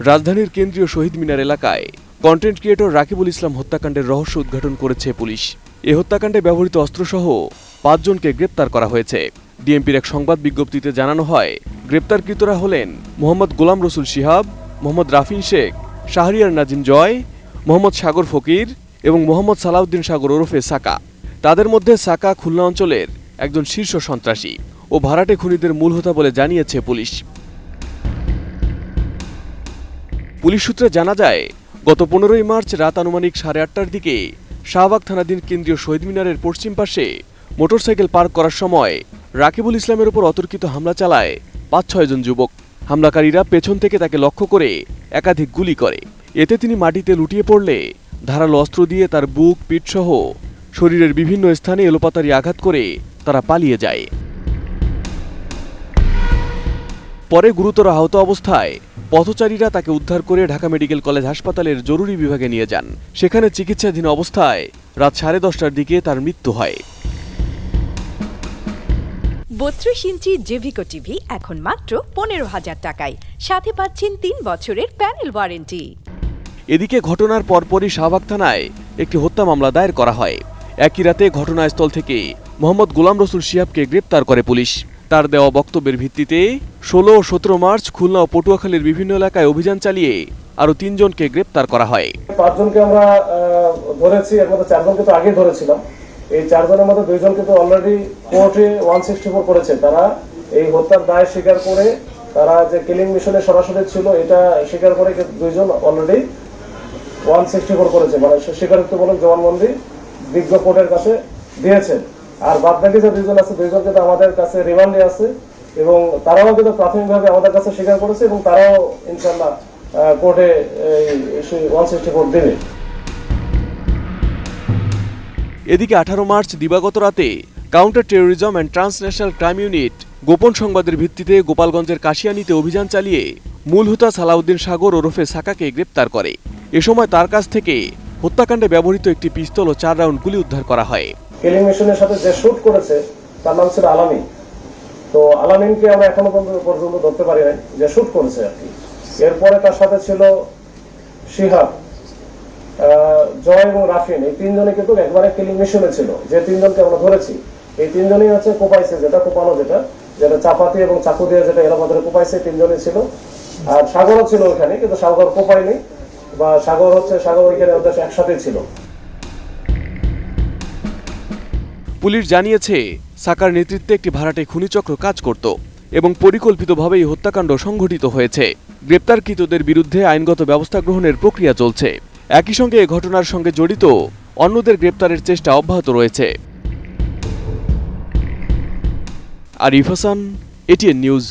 রাজধানীর কেন্দ্রীয় শহীদ মিনার এলাকায় কন্টেন্ট ক্রিয়েটর রাকিবুল ইসলাম হত্যাকাণ্ডের রহস্য উদ্ঘাটন করেছে পুলিশ। এ হত্যাকাণ্ডে ব্যবহৃত অস্ত্রসহ ৫ জনকে গ্রেপ্তার করা হয়েছে। ডিএমপির এক সংবাদ বিজ্ঞপ্তিতে জানানো হয়, গ্রেপ্তারকৃতরা হলেন মোহাম্মদ গোলাম রসুল শিহাব, মোহাম্মদ রাফিন শেখ, শাহরিয়ার নাজিম জয়, মোহাম্মদ সাগর ফকির এবং মোহাম্মদ সালাউদ্দিন সাগর ওরফে সাকা। তাদের মধ্যে সাকা খুলনা অঞ্চলের একজন শীর্ষ সন্ত্রাসী ও ভাড়াটে খুনিদের মূল হোতা বলে জানিয়েছে পুলিশ। পুলিশ সূত্রে জানা যায়, গত ১৫ই মার্চ রাত আনুমানিক ৮:৩০টার দিকে শাহবাগ থানাধীন কেন্দ্রীয় শহীদ মিনারের পশ্চিম পাশে মোটরসাইকেল পার্ক করার সময় রাকিবুল ইসলামের উপর অতর্কিত হামলা চালায় ৫-৬ জন যুবক। হামলাকারীরা পেছন থেকে তাকে লক্ষ্য করে একাধিক গুলি করে। এতে তিনি মাটিতে লুটিয়ে পড়লে ধারালো অস্ত্র দিয়ে তার বুক, পিঠসহ শরীরের বিভিন্ন স্থানে এলোপাতাড়ি আঘাত করে তারা পালিয়ে যায়। পরে গুরুতর আহত অবস্থায় পথচারীরা তাকে উদ্ধার করে ঢাকা মেডিকেল কলেজ হাসপাতালের জরুরি বিভাগে নিয়ে যান। সেখানে চিকিৎসাধীন অবস্থায় রাত 10:30টার দিকে তার মৃত্যু হয়। ৩২ ইঞ্চি জেভিকো টিভি এখন মাত্র ১৫,০০০ টাকায়, সাথে পাচ্ছেন ৩ বছরের প্যানেল ওয়ারেন্টি। এদিকে ঘটনার পরপরই শাহবাগ থানায় একটি হত্যা মামলা দায়ের করা হয়। একই রাতে ঘটনাস্থল থেকে মোহাম্মদ গোলাম রসুল শিহাবকে গ্রেপ্তার করে পুলিশ। তার দেওয়া বক্তব্যের ভিত্তিতে ১৬ ও ১৭ মার্চ খুলনা ও পটুয়াখালীর বিভিন্ন এলাকায় অভিযান চালিয়ে আরও ৩ জনকে গ্রেপ্তার করা হয়। ৫ জনকে আমরা ধরেছি, এর মধ্যে ৪ জনকে তো আগে ধরেছিলাম। এই ৪ জনের মধ্যে ২ জনকে তো অলরেডি কোর্টে 164 করেছে। তারা এই হত্যার দায় স্বীকার করে, তারা যে কিলিং মিশনে সরাসরি ছিল এটা স্বীকার করে ২ জন অলরেডি 164 করেছে, মানে স্বীকারোক্তিমূলক জবানবন্দি বিজ্ঞ কোর্টের কাছে দিয়েছেন। আর বাদ বাকি যে ২ জন আছে, ২ জন কিন্তু আমাদের কাছে রিমান্ডে আছে এবং তারাও কিন্তু প্রাথমিকভাবে আমাদের কাছে স্বীকার করেছে এবং তারাও ইনশাআল্লাহ কোর্টে 164 দেবে। এদিকে ১৮ মার্চ দিবাগত রাতে counter terrorism and transnational crime unit গোপন সংবাদের ভিত্তিতে গোপালগঞ্জের কাশিয়ানীতে অভিযান চালিয়ে মূল হোতা সালাউদ্দিন সাগর ওরফে সাকাকে গ্রেপ্তার করে। এ সময় তার কাছ থেকে হত্যাকাণ্ডে ব্যবহৃত একটি পিস্তল ও ৪ রাউন্ড গুলি উদ্ধার করা হয়। কিলিং মিশনের সাথে যে শুট করেছে তার নাম ছিল আলামিন। তো আলামিনকে আমরা এখনো পর্যন্ত ধরতে পারি নাই, যে শুট করেছে আর কি। এরপরে তার সাথে ছিল শিহাব, জয় এবং রাফিন। এই ৩ জনে কিন্তু একবারে কিলিং মিশনে ছিল। যে ৩ জনকে আমরা ধরেছি, এই ৩ জনই হচ্ছে কোপাইছে, যেটা কোপানো, যেটা চাপাতি এবং চাকু দিয়ে যেটা এলাকাতে কোপাইছে, ৩ জনই ছিল। আর সাগরও ছিল ওইখানে, কিন্তু সাগর কোপায়নি, বা সাগর ওইখানে ওদের একসাথেই ছিল। পুলিশ জানিয়েছে, সাকার নেতৃত্বে একটি ভাড়াটে খুনিচক্র কাজ করত এবং পরিকল্পিতভাবে এই হত্যাকাণ্ড সংঘটিত হয়েছে। গ্রেপ্তারকৃতদের বিরুদ্ধে আইনগত ব্যবস্থা গ্রহণের প্রক্রিয়া চলছে। একই সঙ্গে এ ঘটনার সঙ্গে জড়িত অন্যদের গ্রেপ্তারের চেষ্টা অব্যাহত রয়েছে। Arif Hasan, ATN news.